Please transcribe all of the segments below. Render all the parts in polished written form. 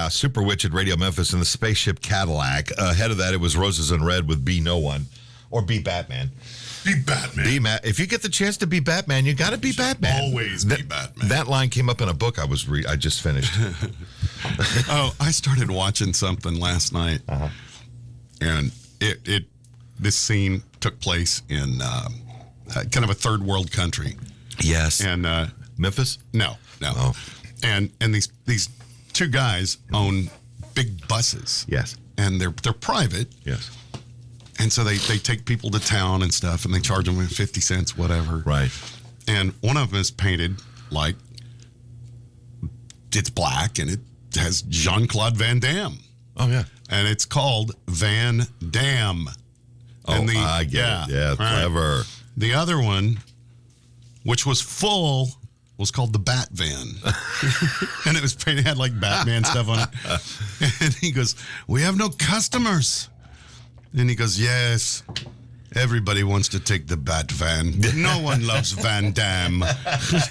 Yeah, Super Witch at Radio Memphis in the Spaceship Cadillac. Ahead of that, it was Roses in Red with Be No One. Or Be Batman. Be Batman. If you get the chance to be Batman, you got to be Batman. Always be Batman. That line came up in a book I just finished. I started watching something last night, and this scene took place in kind of a third world country. Yes. And Memphis? No. Oh. And these two guys own big buses. Yes. And they're private. Yes. And so they take people to town and stuff, and they charge them 50 cents, whatever. Right. And one of them is painted like it's black, and it has Jean-Claude Van Damme. Oh, yeah. And it's called Van Damme. And I get it. Yeah, clever. Right. The other one, which was full, was called the Bat Van. And it was painted, had like Batman stuff on it. And he goes, "We have no customers." And he goes, "Yes, everybody wants to take the Bat Van. No one loves Van Damme."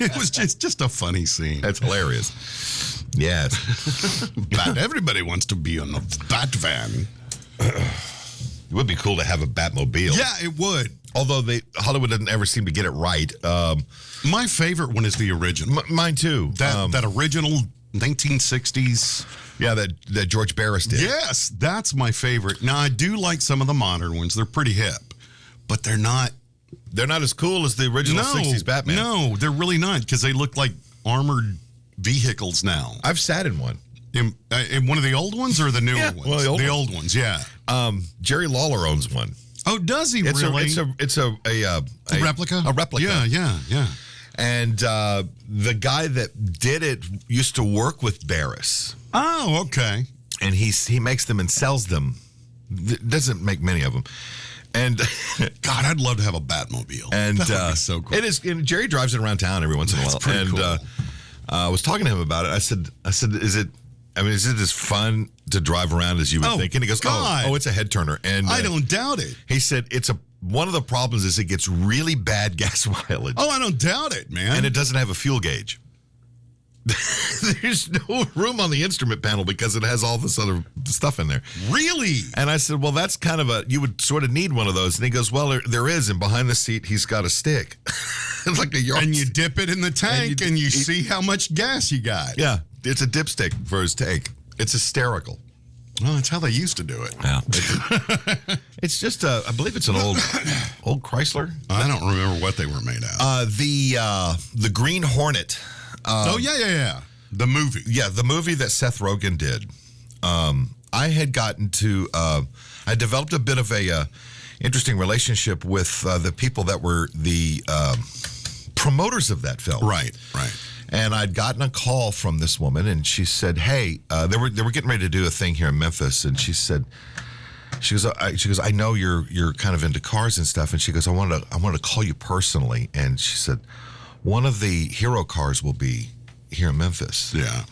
It was just a funny scene. That's hilarious. Yes. Everybody wants to be on the Bat Van. It would be cool to have a Batmobile. Yeah, it would. Although Hollywood doesn't ever seem to get it right. My favorite one is the original. Mine too. That original 1960s. Yeah, that George Barris did. Yes, that's my favorite. Now, I do like some of the modern ones. They're pretty hip, but they're not as cool as the original 60s Batman. No, they're really not, because they look like armored vehicles now. I've sat in one. In one of the old ones or the newer ones? Well, the old ones, yeah. Jerry Lawler owns one. Oh, does he really? It's a replica? A replica. Yeah. And the guy that did it used to work with Barris. Oh, okay. And he makes them and sells them. Doesn't make many of them. And God, I'd love to have a Batmobile. And that would be so cool. It is. And Jerry drives it around town every once in a while. Pretty cool. I was talking to him about it. I said, is it as fun to drive around as you would think? And he goes, God. oh, it's a head turner. And I don't doubt it. He said one of the problems is it gets really bad gas mileage. Oh, I don't doubt it, man. And it doesn't have a fuel gauge. There's no room on the instrument panel because it has all this other stuff in there. Really? And I said, well, that's kind of you would sort of need one of those. And he goes, well, there is. And behind the seat, he's got a stick. It's like a yard. And you dip it in the tank and you see how much gas you got. Yeah. It's a dipstick for his tank. It's hysterical. Well, that's how they used to do it. Yeah. It's just I believe it's an old Chrysler. I don't remember what they were made out of. The Green Hornet. Yeah. The movie. Yeah, the movie that Seth Rogen did. I had gotten to, I developed a bit of a interesting relationship with the people that were the promoters of that film. Right. And I'd gotten a call from this woman, and she said, "Hey, they were getting ready to do a thing here in Memphis," and she goes, I know you're kind of into cars and stuff, and she goes, I wanted to call you personally, and she said, one of the hero cars will be here in Memphis. Yeah,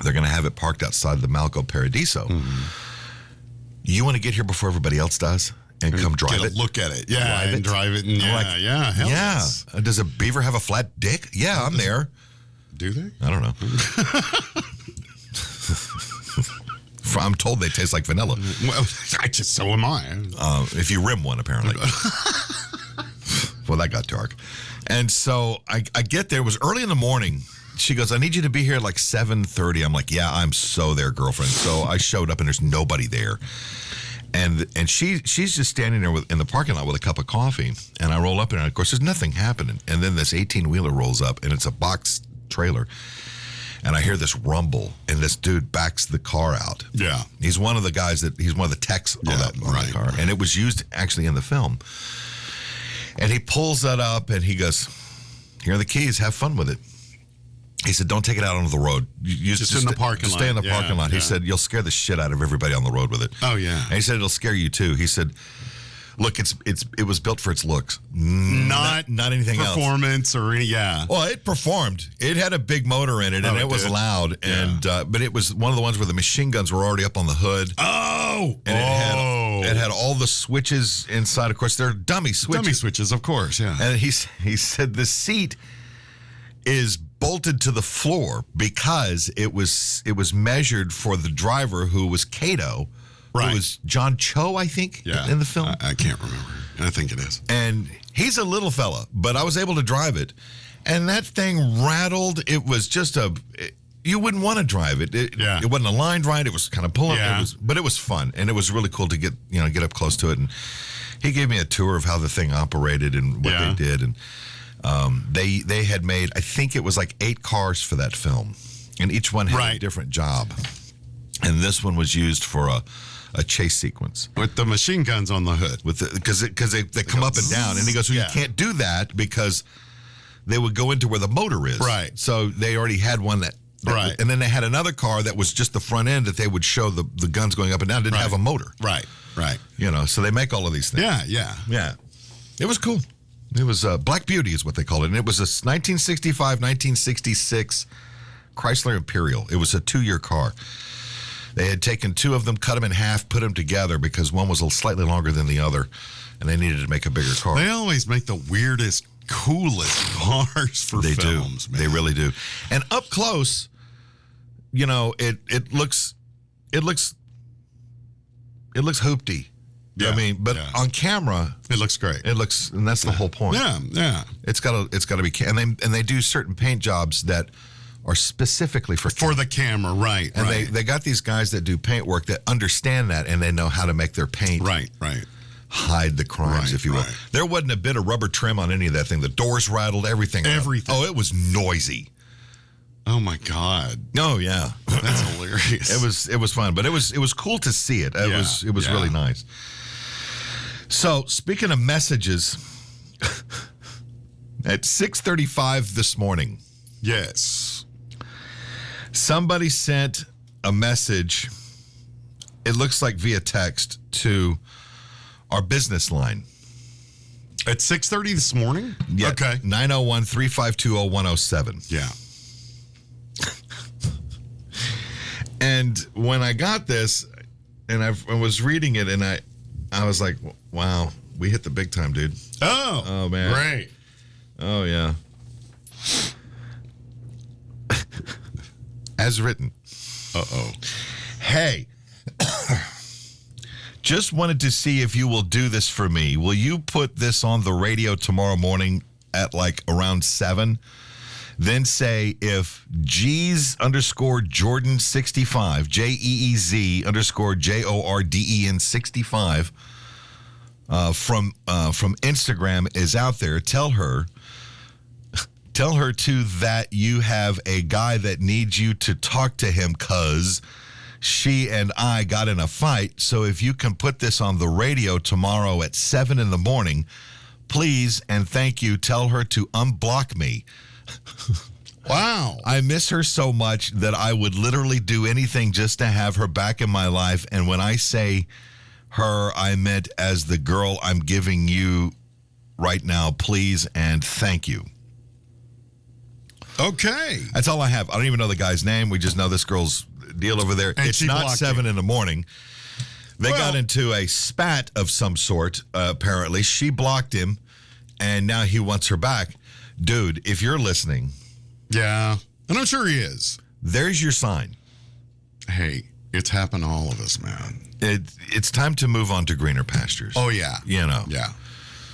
they're going to have it parked outside the Malco Paradiso. Mm-hmm. You want to get here before everybody else does? And come drive it. Look at it. Yeah, and drive it. And hell yes. Does a beaver have a flat dick? Yeah, I'm there. Do they? I don't know. I'm told they taste like vanilla. Well, so am I. If you rim one, apparently. Well, that got dark. And so I get there. It was early in the morning. She goes, I need you to be here at like 7:30. I'm like, yeah, I'm so there, girlfriend. So I showed up, and there's nobody there. And she's just standing there in the parking lot with a cup of coffee. And I roll up, and of course, there's nothing happening. And then this 18-wheeler rolls up, and it's a box trailer. And I hear this rumble, and this dude backs the car out. Yeah. He's one of the guys he's one of the techs on that car. And it was used actually in the film. And he pulls that up, and he goes, here are the keys, have fun with it. He said, don't take it out onto the road. Just in the parking lot. Stay in the parking lot. He said, you'll scare the shit out of everybody on the road with it. Oh, yeah. And he said, it'll scare you, too. He said, look, it was built for its looks. Not anything else. Performance or any, Well, it performed. It had a big motor in it, and it was loud. And but it was one of the ones where the machine guns were already up on the hood. Oh! And it had all the switches inside. Of course, they're dummy switches. Dummy switches, of course, yeah. And he said the seat is bolted to the floor because it was measured for the driver who was Kato, Right. who was John Cho, I think, in the film. I can't remember. I think it is. And he's a little fella, but I was able to drive it. And that thing rattled. It was just you wouldn't want to drive it. It wasn't aligned right. It was kind of pulling. Yeah. But it was fun. And it was really cool to get up close to it. And he gave me a tour of how the thing operated and what they did. And they had made, I think it was like 8 cars for that film. And each one had a different job. And this one was used for a chase sequence with the machine guns on the hood, because they come up and down, and he goes, well, you can't do that because they would go into where the motor is, right? So they already had one that and then they had another car that was just the front end that they would show the guns going up and down. Didn't have a motor, right. So they make all of these things. Yeah. It was cool. It was Black Beauty is what they called it, and it was a 1965-1966 Chrysler Imperial. It was a 2-year car. They had taken 2 of them, cut them in half, put them together because one was a slightly longer than the other, and they needed to make a bigger car. They always make the weirdest, coolest cars for films, man. They really do. And up close, it looks hoopty. Yeah, I mean, but on camera, it looks great. It looks, and that's the whole point. Yeah. It's got to be, and they do certain paint jobs that are specifically for the camera, right? And they got these guys that do paint work that understand that, and they know how to make their paint hide the crimes, if you will. There wasn't a bit of rubber trim on any of that thing. The doors rattled, everything. Oh, it was noisy. Oh my God. Oh yeah, that's hilarious. It was fun, but it was cool to see it. It was really nice. So speaking of messages, at 6:35 this morning. Yes. Somebody sent a message, it looks like via text, to our business line. At 6:30 this morning? Yeah. Okay. 901-352-0107. Yeah. And when I got this, and I was reading it, and I was like, wow, we hit the big time, dude. Oh, man. Great. Oh, yeah. As written. Uh-oh. Hey, just wanted to see if you will do this for me. Will you put this on the radio tomorrow morning at like around 7? Then say if Jeez_Jordan65, JEEZ_JORDEN 65 from Instagram is out there, tell her too that you have a guy that needs you to talk to him because she and I got in a fight. So if you can put this on the radio tomorrow at 7 in the morning, please and thank you. Tell her to unblock me. Wow. I miss her so much that I would literally do anything just to have her back in my life. And when I say her, I meant as the girl I'm giving you right now. Please and thank you. Okay. That's all I have. I don't even know the guy's name. We just know this girl's deal over there. And it's not 7 in the morning. They got into a spat of some sort, apparently. She blocked him, and now he wants her back. Dude, if you're listening. Yeah, and I'm sure he is. There's your sign. Hey, it's happened to all of us, man. It's time to move on to greener pastures. Oh, yeah. Yeah.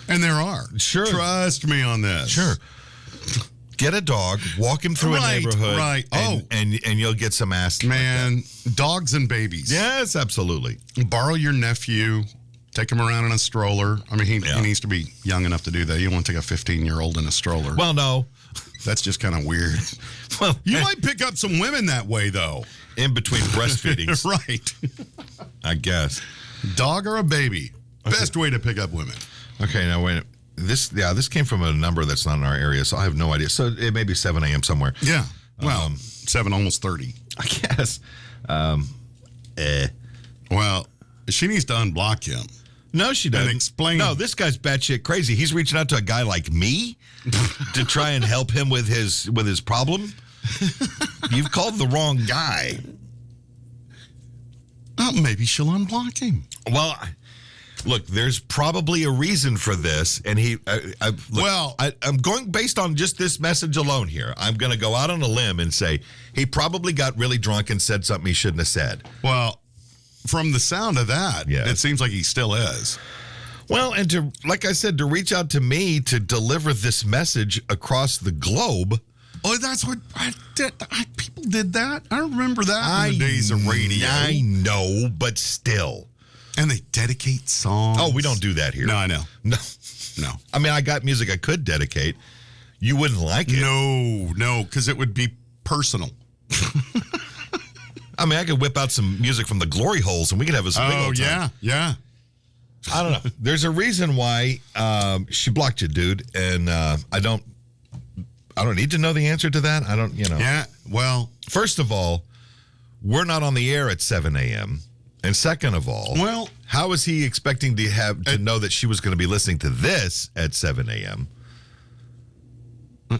And there are. Sure. Trust me on this. Sure. Get a dog, walk him through a neighborhood. Right. And you'll get some ass. Man, dogs and babies. Yes, absolutely. Borrow your nephew. Take him around in a stroller. I mean, he needs to be young enough to do that. You don't want to take a 15-year-old in a stroller. Well, no. That's just kind of weird. Well, you might pick up some women that way, though. In between breastfeedings. Right. I guess. Dog or a baby. Best way to pick up women. Okay, now wait. This came from a number that's not in our area, so I have no idea. So it may be 7 a.m. somewhere. Yeah. Well, 7, almost 30. I guess. Well, she needs to unblock him. No, she doesn't. And explain. No, this guy's batshit crazy. He's reaching out to a guy like me to try and help him with his problem. You've called the wrong guy. Well, maybe she'll unblock him. Well, Look, there's probably a reason for this, and I'm going based on just this message alone here. I'm going to go out on a limb and say he probably got really drunk and said something he shouldn't have said. Well, from the sound of that, it seems like he still is. Well, and like I said, to reach out to me to deliver this message across the globe. Oh, that's what I did. People did that. I remember that in the days of radio. I know, but still. And they dedicate songs. Oh, we don't do that here. No, I know. No. I mean, I got music I could dedicate. You wouldn't like it. No, because it would be personal. I mean, I could whip out some music from the Glory Holes and we could have a big old time. Yeah. I don't know. There's a reason why she blocked you, dude. And I don't need to know the answer to that. Yeah, well. First of all, we're not on the air at 7 a.m. And second of all, how is he expecting to know that she was going to be listening to this at 7 a.m.? I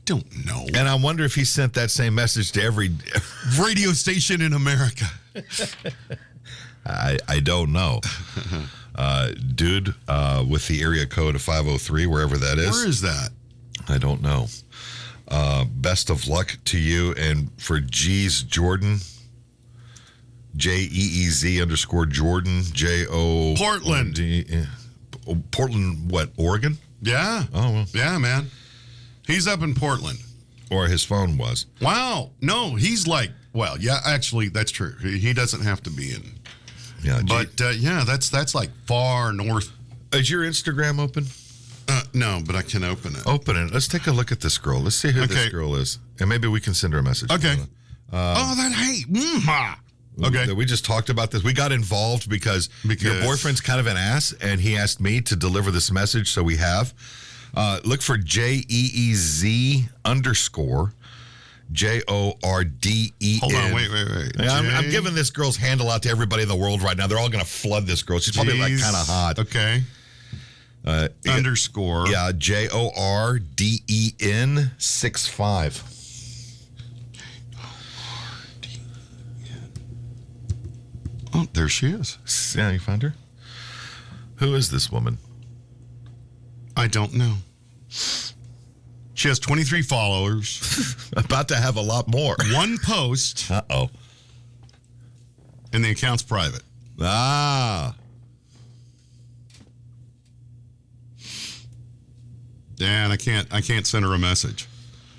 don't know. And I wonder if he sent that same message to every radio station in America. I don't know. Dude, with the area code of 503, wherever that is. Where is that? I don't know. Best of luck to you. And for G's Jordan, JEEZ_Jordan, JO. Portland. Portland, what, Oregon? Yeah. Oh, well. Yeah, man. He's up in Portland. Or his phone was. Wow. No, he's like, well, yeah, actually, that's true. He doesn't have to be in. Yeah, but that's like far north. Is your Instagram open? No, but I can open it. Open it. Let's take a look at this girl. Let's see who this girl is, and maybe we can send her a message. Okay. Okay. We just talked about this. We got involved because your boyfriend's kind of an ass, and he asked me to deliver this message, so we have. Look for JEEZ_JORDEN. Hold on, wait. I'm giving this girl's handle out to everybody in the world right now. They're all going to flood this girl. She's probably like kind of hot. Okay. Underscore. Yeah, JORDEN 65. Oh, there she is. Yeah, you found her? Who is this woman? I don't know. She has 23 followers. About to have a lot more. One post. Uh-oh. And the account's private. Ah. Yeah, and I can't send her a message.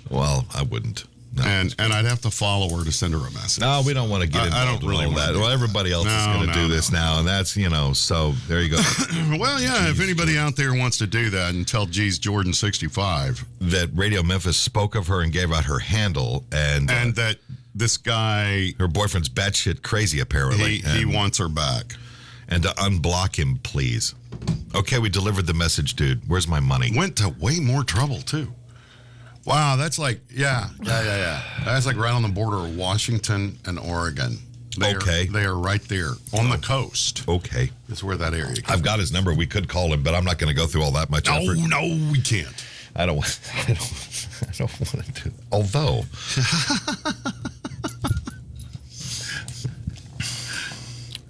Well, I wouldn't. No. And I'd have to follow her to send her a message. No, we don't want to get involved I don't really in all that. Well, everybody else is going to do this now, and that's, so there you go. Well, yeah, if anybody out there wants to do that and tell G's Jordan 65. That Radio Memphis spoke of her and gave out her handle. And that this guy. Her boyfriend's batshit crazy, apparently. He wants her back. And to unblock him, please. Okay, we delivered the message, dude. Where's my money? Went to way more trouble, too. Wow, that's like, yeah. That's like right on the border of Washington and Oregon. They are right there on the coast. Okay. That's where that area I've got his number. We could call him, but I'm not going to go through all that much effort. No, we can't. I don't want to do. Although.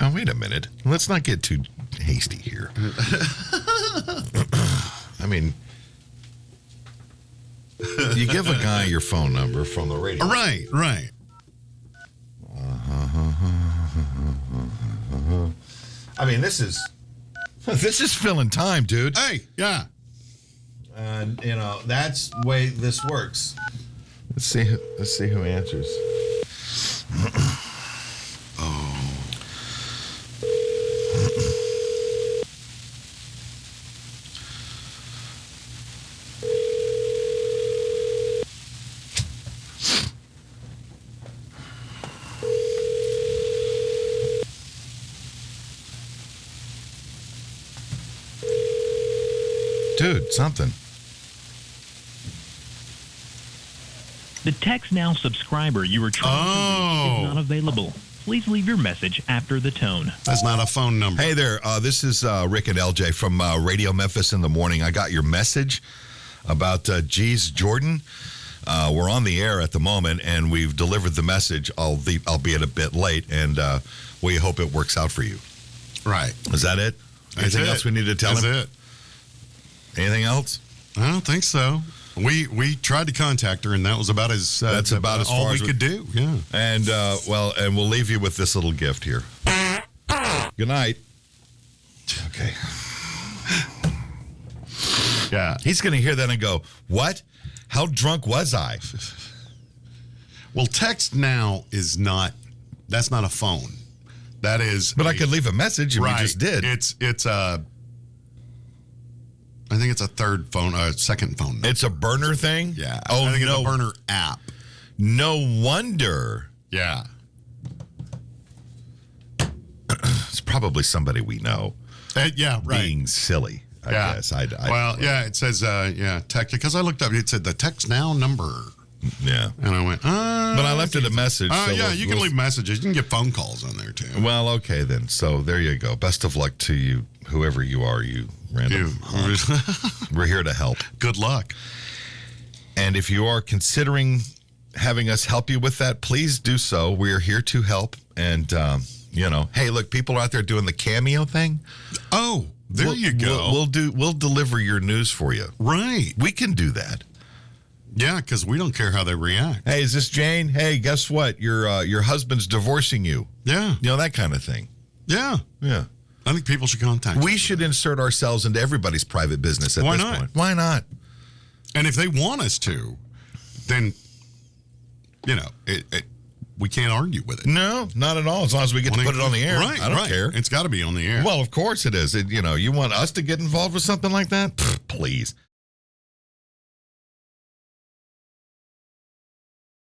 Oh, wait a minute. Let's not get too hasty here. I mean, you give a guy your phone number from the radio. Right. I mean, this is filling time, dude. Hey, yeah. And that's the way this works. Let's see who answers. Dude, something. The Text Now subscriber you were trying to reach is not available. Please leave your message after the tone. That's not a phone number. Hey there, this is Rick and LJ from Radio Memphis in the Morning. I got your message about G's Jordan. We're on the air at the moment, and we've delivered the message, albeit a bit late, and we hope it works out for you. Right. Is that it? Anything else we need to tell him? That's it. Anything else? I don't think so. We tried to contact her, and that was about as That's about as all far we as could do. Yeah. And and we'll leave you with this little gift here. Good night. Okay. Yeah. He's going to hear that and go, "What? How drunk was I?" Well, text now is not. That's not a phone. That is. But I could leave a message, and we just did. It's a. I think it's a second phone. It's a burner thing? Yeah. Oh, I think no. it's a burner app. No wonder. Yeah. It's probably somebody we know. Yeah, right. Being silly, I guess. It says, text. Because I looked up, it said the text now number. Yeah. And I went, But I left it a message. Oh, you can leave messages. You can get phone calls on there, too. Well, okay, then. So there you go. Best of luck to you, whoever you are, you random. We're here to help. Good luck. And if you are considering having us help you with that, please do so. We are here to help. And, hey, look, people are out there doing the Cameo thing. Oh, there you go. We'll deliver your news for you. Right. We can do that. Yeah, because we don't care how they react. Hey, is this Jane? Hey, guess what? Your husband's divorcing you. Yeah. That kind of thing. Yeah. Yeah. I think people should contact us. We should insert ourselves into everybody's private business at Why this not? point. Why not? And if they want us to, then, we can't argue with it. No, not at all. As long as we get to put it on the air. Right, I don't care. It's got to be on the air. Well, of course it is. You want us to get involved with something like that? Pfft, please.